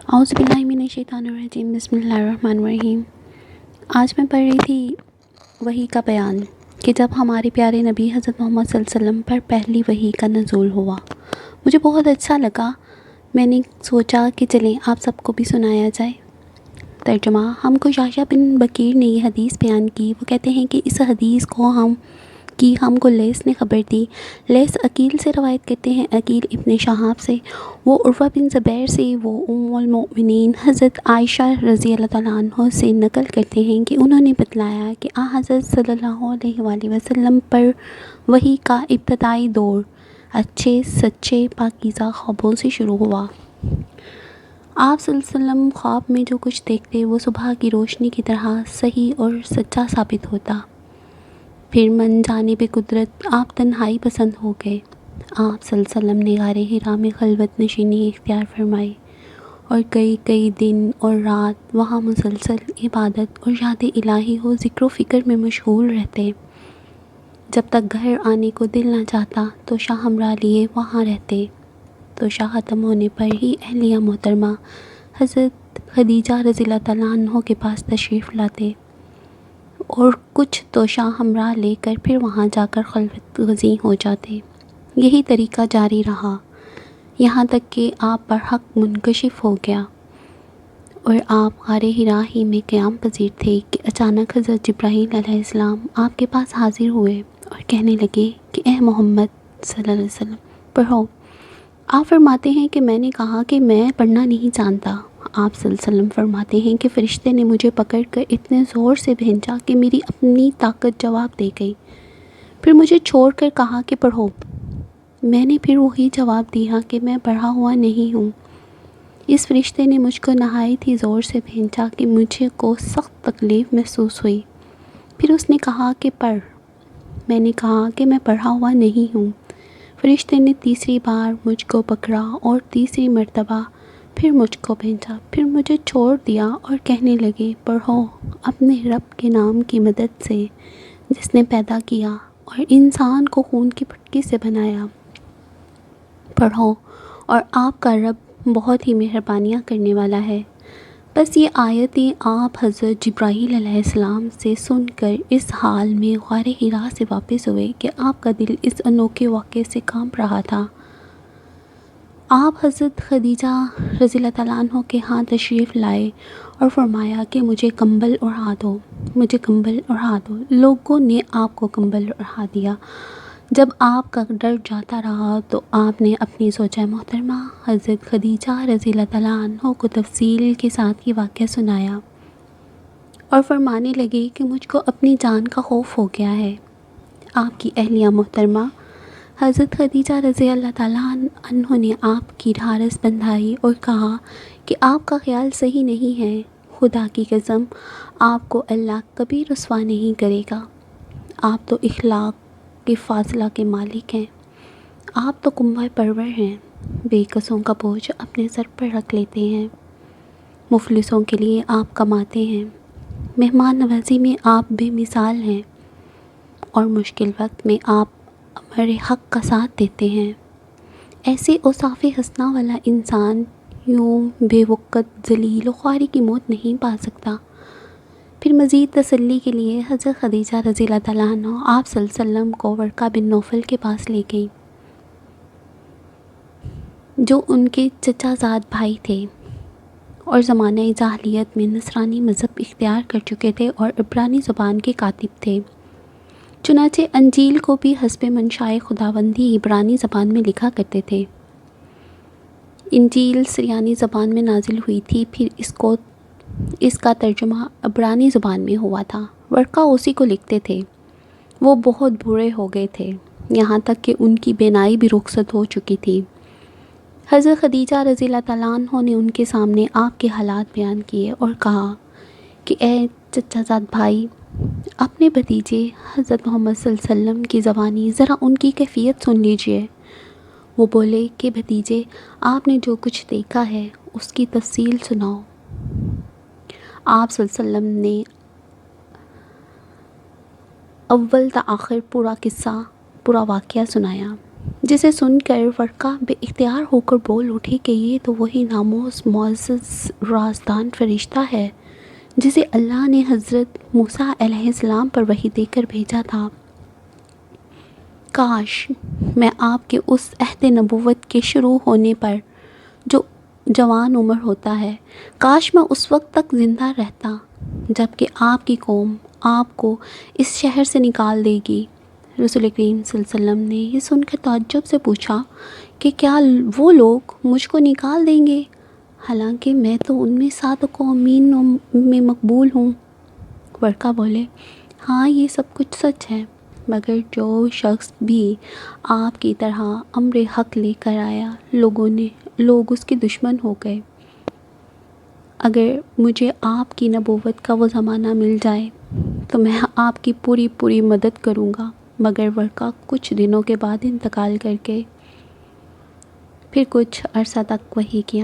اعوذ باللہ من الشیطان الرجیم، بسم اللہ الرحمن الرحیم۔ آج میں پڑھ رہی تھی وحی کا بیان کہ جب ہمارے پیارے نبی حضرت محمد صلی اللہ علیہ وسلم پر پہلی وحی کا نزول ہوا، مجھے بہت اچھا لگا۔ میں نے سوچا کہ چلیں آپ سب کو بھی سنایا جائے۔ ترجمہ: ہم کو یحییٰ بن بکیر نے یہ حدیث بیان کی۔ وہ کہتے ہیں کہ اس حدیث کو ہم کو لیث نے خبر دی۔ لیث عقیل سے روایت کرتے ہیں، عقیل ابن شہاب سے، وہ عروہ بن زبیر سے، وہ ام المؤمنین حضرت عائشہ رضی اللہ تعالیٰ عنہ سے نقل کرتے ہیں کہ انہوں نے بتلایا کہ حضرت صلی اللہ علیہ وآلہ وسلم پر وحی کا ابتدائی دور اچھے سچے پاکیزہ خوابوں سے شروع ہوا۔ آپ صلی اللہ علیہ وسلم خواب میں جو کچھ دیکھتے وہ صبح کی روشنی کی طرح صحیح اور سچا ثابت ہوتا۔ پھر من جانب قدرت آپ تنہائی پسند ہو گئے۔ آپ صلی اللہ علیہ وسلم نے غار حرا میں خلوت نشینی اختیار فرمائی اور کئی دن اور رات وہاں مسلسل عبادت اور یاد الہی و ذکر و فکر میں مشغول رہتے۔ جب تک گھر آنے کو دل نہ چاہتا تو شاہ ہمراہ لیے وہاں رہتے۔ تو شاہ ختم ہونے پر ہی اہلیہ محترمہ حضرت خدیجہ رضی اللہ تعالیٰ عنہ کے پاس تشریف لاتے اور کچھ تو شاہ ہمراہ لے کر پھر وہاں جا کر خلوت گزیں ہو جاتے۔ یہی طریقہ جاری رہا یہاں تک کہ آپ پر حق منکشف ہو گیا اور آپ غار حرا ہی میں قیام پذیر تھے کہ اچانک حضرت جبرائیل علیہ السلام آپ کے پاس حاضر ہوئے اور کہنے لگے کہ اے محمد صلی اللہ علیہ وسلم پڑھو۔ آپ فرماتے ہیں کہ میں نے کہا کہ میں پڑھنا نہیں جانتا۔ آپ صلی اللہ علیہ وسلم فرماتے ہیں کہ فرشتے نے مجھے پکڑ کر اتنے زور سے بھینچا کہ میری اپنی طاقت جواب دے گئی، پھر مجھے چھوڑ کر کہا کہ پڑھو۔ میں نے پھر وہی جواب دیا کہ میں پڑھا ہوا نہیں ہوں۔ اس فرشتے نے مجھ کو نہایت ہی زور سے بھینچا کہ مجھے کو سخت تکلیف محسوس ہوئی، پھر اس نے کہا کہ پڑھ۔ میں نے کہا کہ میں پڑھا ہوا نہیں ہوں۔ فرشتے نے تیسری بار مجھ کو پکڑا اور تیسری مرتبہ پھر مجھ کو بھینچا، پھر مجھے چھوڑ دیا اور کہنے لگے پڑھو اپنے رب کے نام کی مدد سے جس نے پیدا کیا اور انسان کو خون کی پھٹکی سے بنایا۔ پڑھو اور آپ کا رب بہت ہی مہربانیاں کرنے والا ہے۔ بس یہ آیتیں آپ حضرت جبرائیل علیہ السلام سے سن کر اس حال میں غار حرا سے واپس ہوئے کہ آپ کا دل اس انوکھے واقعے سے کانپ رہا تھا۔ آپ حضرت خدیجہ رضی اللہ تعالیٰ عنہ کے ہاں تشریف لائے اور فرمایا کہ مجھے کمبل اڑا دو، مجھے کمبل اڑا دو۔ لوگوں نے آپ کو کمبل اڑا دیا۔ جب آپ کا ڈر جاتا رہا تو آپ نے اپنی زوجہ محترمہ حضرت خدیجہ رضی اللہ تعالیٰ عنہ کو تفصیل کے ساتھ یہ واقعہ سنایا اور فرمانے لگے کہ مجھ کو اپنی جان کا خوف ہو گیا ہے۔ آپ کی اہلیہ محترمہ حضرت خدیجہ رضی اللہ تعالیٰ عنہ نے آپ کی ڈھارس بندھائی اور کہا کہ آپ کا خیال صحیح نہیں ہے، خدا کی قسم آپ کو اللہ کبھی رسوا نہیں کرے گا۔ آپ تو اخلاق کے فاضلہ کے مالک ہیں، آپ تو کنبہ پرور ہیں، بے کسوں کا بوجھ اپنے سر پر رکھ لیتے ہیں، مفلسوں کے لیے آپ کماتے ہیں، مہمان نوازی میں آپ بے مثال ہیں اور مشکل وقت میں آپ امر حق کا ساتھ دیتے ہیں۔ ایسے اوصاف حسنہ والا انسان یوں بے وقت ذلیل و خواری کی موت نہیں پا سکتا۔ پھر مزید تسلی کے لیے حضرت خدیجہ رضی اللہ تعالیٰ عنہ آپ صلی اللہ علیہ وسلم کو ورقہ بن نوفل کے پاس لے گئیں جو ان کے چچا زاد بھائی تھے اور زمانہ جاہلیت میں نصرانی مذہب اختیار کر چکے تھے اور عبرانی زبان کے کاتب تھے۔ چنانچہ انجیل کو بھی حسب منشائے خداوندی عبرانی زبان میں لکھا کرتے تھے۔ انجیل سریانی زبان میں نازل ہوئی تھی، پھر اس کا ترجمہ عبرانی زبان میں ہوا تھا۔ ورقہ اسی کو لکھتے تھے۔ وہ بہت بوڑھے ہو گئے تھے، یہاں تک کہ ان کی بینائی بھی رخصت ہو چکی تھی۔ حضرت خدیجہ رضی اللہ تعالیٰ عنہ نے ان کے سامنے آپ کے حالات بیان کیے اور کہا کہ اے چچا زاد بھائی، اپنے بھتیجے حضرت محمد صلی اللہ علیہ وسلم کی زبانی ذرا ان کی کیفیت سن لیجئے۔ وہ بولے کہ بھتیجے، آپ نے جو کچھ دیکھا ہے اس کی تفصیل سناؤ۔ آپ صلی اللہ علیہ وسلم نے اول تا آخر پورا قصہ، پورا واقعہ سنایا۔ جسے سن کر ورقہ بے اختیار ہو کر بول اٹھے کہ یہ تو وہی ناموس معزز رازدان فرشتہ ہے جسے اللہ نے حضرت موسیٰ علیہ السلام پر وحی دے کر بھیجا تھا۔ کاش میں آپ کے اس عہد نبوت کے شروع ہونے پر جو جوان عمر ہوتا ہے، کاش میں اس وقت تک زندہ رہتا جب کہ آپ کی قوم آپ کو اس شہر سے نکال دے گی۔ رسول کریم صلی اللہ علیہ وسلم نے یہ سن کر تعجب سے پوچھا کہ کیا وہ لوگ مجھ کو نکال دیں گے، حالانکہ میں تو ان میں صادق و امین میں مقبول ہوں؟ ورقہ بولے، ہاں یہ سب کچھ سچ ہے، مگر جو شخص بھی آپ کی طرح امر حق لے کر آیا لوگ اس کے دشمن ہو گئے۔ اگر مجھے آپ کی نبوت کا وہ زمانہ مل جائے تو میں آپ کی پوری مدد کروں گا، مگر ورقہ کچھ دنوں کے بعد انتقال کر کے پھر کچھ عرصہ تک وحی کی